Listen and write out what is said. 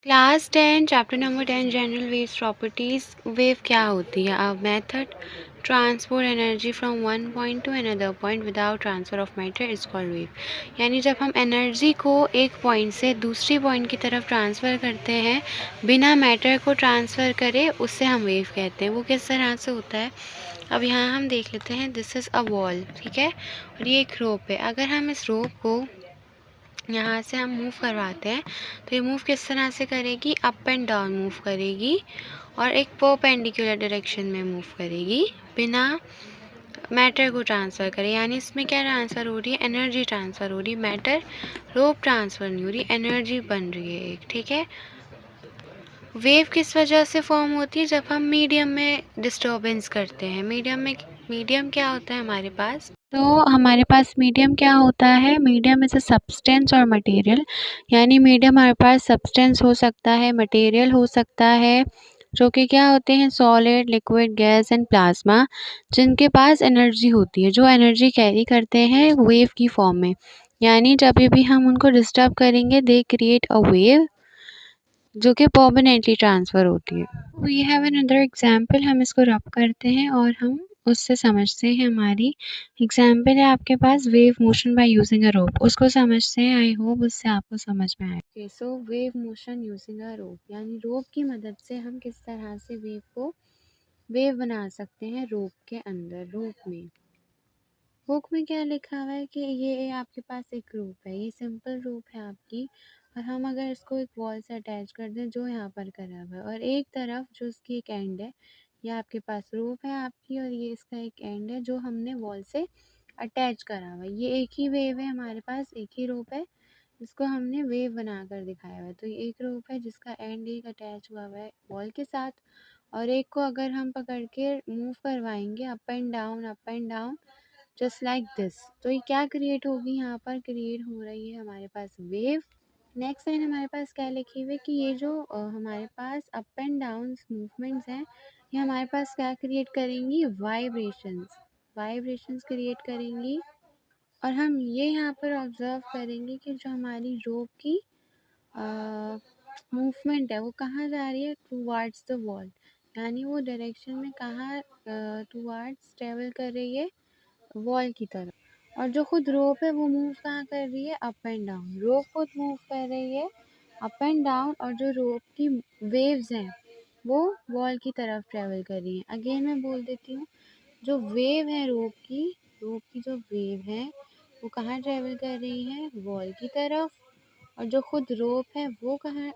Class 10 chapter number 10 general waves properties. Wave क्या होती है? A method transport energy from one point two another point without transfer of matter is called wave. यानी जब हम energy को एक point से दूसरी पॉइंट की तरफ ट्रांसफ़र करते हैं बिना मैटर को ट्रांसफ़र करे, उससे हम वेव कहते हैं। वो किस तरह से होता है, अब यहाँ हम देख लेते हैं। दिस इज़ अ वॉल, ठीक है, और ये एक रोप है। अगर हम इस रोप को यहाँ से हम मूव करवाते हैं तो ये मूव किस तरह से करेगी? अप एंड डाउन मूव करेगी और एक परपेंडिकुलर डायरेक्शन में मूव करेगी बिना मैटर को ट्रांसफ़र करे। यानी इसमें क्या ट्रांसफ़र हो रही है? एनर्जी ट्रांसफ़र हो रही है। मैटर रोप ट्रांसफ़र नहीं हो रही, एनर्जी बन रही है एक, ठीक है। वेव किस वजह से फॉर्म होती है? जब हम मीडियम में डिस्टर्बेंस करते हैं। मीडियम क्या होता है हमारे पास? तो हमारे पास मीडियम क्या होता है? मीडियम इज़ अ सब्सटेंस और मटेरियल। यानी मीडियम हमारे पास सब्सटेंस हो सकता है, मटेरियल हो सकता है, जो कि क्या होते हैं? Solid, liquid, gas and plasma, जिनके पास एनर्जी होती है, जो एनर्जी कैरी करते हैं वेव की फॉर्म में। यानी जब भी हम उनको डिस्टर्ब करेंगे, दे क्रिएट अ वेव जो कि परमानेंटली ट्रांसफ़र होती है। We have another example. हम इसको रब करते हैं और हम उससे समझते हैं। हमारी एग्जांपल है आपके पास wave motion by using a rope. उसको समझते हैं। आई होप उससे आपको समझ में आए। Okay, so wave motion using a rope, यानी रोप की मदद से हम किस तरह से वेव बना सकते हैं रोप के अंदर। रोप में बुक में क्या लिखा हुआ है कि ये आपके पास एक रोप है, ये सिंपल रोप है आपकी, और हम अगर इसको एक वॉल से अटैच कर दें जो यहाँ पर करा हुआ है, और एक तरफ जो इसकी एक एंड है, ये आपके पास रोप है आपकी और ये इसका एक एंड है जो हमने वॉल से अटैच करा हुआ है। ये एक ही वेव है हमारे पास, एक ही रोप है, इसको हमने वेव बना कर दिखाया हुआ है। तो ये एक रोप है जिसका एंड एक अटैच हुआ हुआ है वॉल के साथ, और एक को अगर हम पकड़ के मूव करवाएंगे up and down just like this, तो ये क्या क्रिएट होगी? यहाँ पर क्रिएट हो रही है हमारे पास वेव। नेक्स्ट लाइन हमारे पास क्या लिखी हुई है कि ये जो हमारे पास अप एंड डाउन मूवमेंट्स हैं, ये हमारे पास क्या क्रिएट करेंगी? वाइब्रेशंस क्रिएट करेंगी। और हम ये यहाँ पर ऑब्जर्व करेंगे कि जो हमारी रोप की मूवमेंट है वो कहाँ जा रही है? टूवर्ड्स द वॉल, यानी वो डायरेक्शन में कहाँ टूवर्ड्स ट्रेवल कर रही है? वॉल की तरफ। और जो खुद रोप है वो मूव कहाँ कर रही है? Up and down. रोप खुद मूव कर रही है अप एंड डाउन, और जो रोप की वेव्स हैं वो वॉल की तरफ ट्रेवल कर रही हैं। अगेन मैं बोल देती हूँ, जो वेव है रोप की जो वेव है वो कहाँ ट्रेवल कर रही है? वॉल की तरफ। और जो खुद रोप है वो कहाँ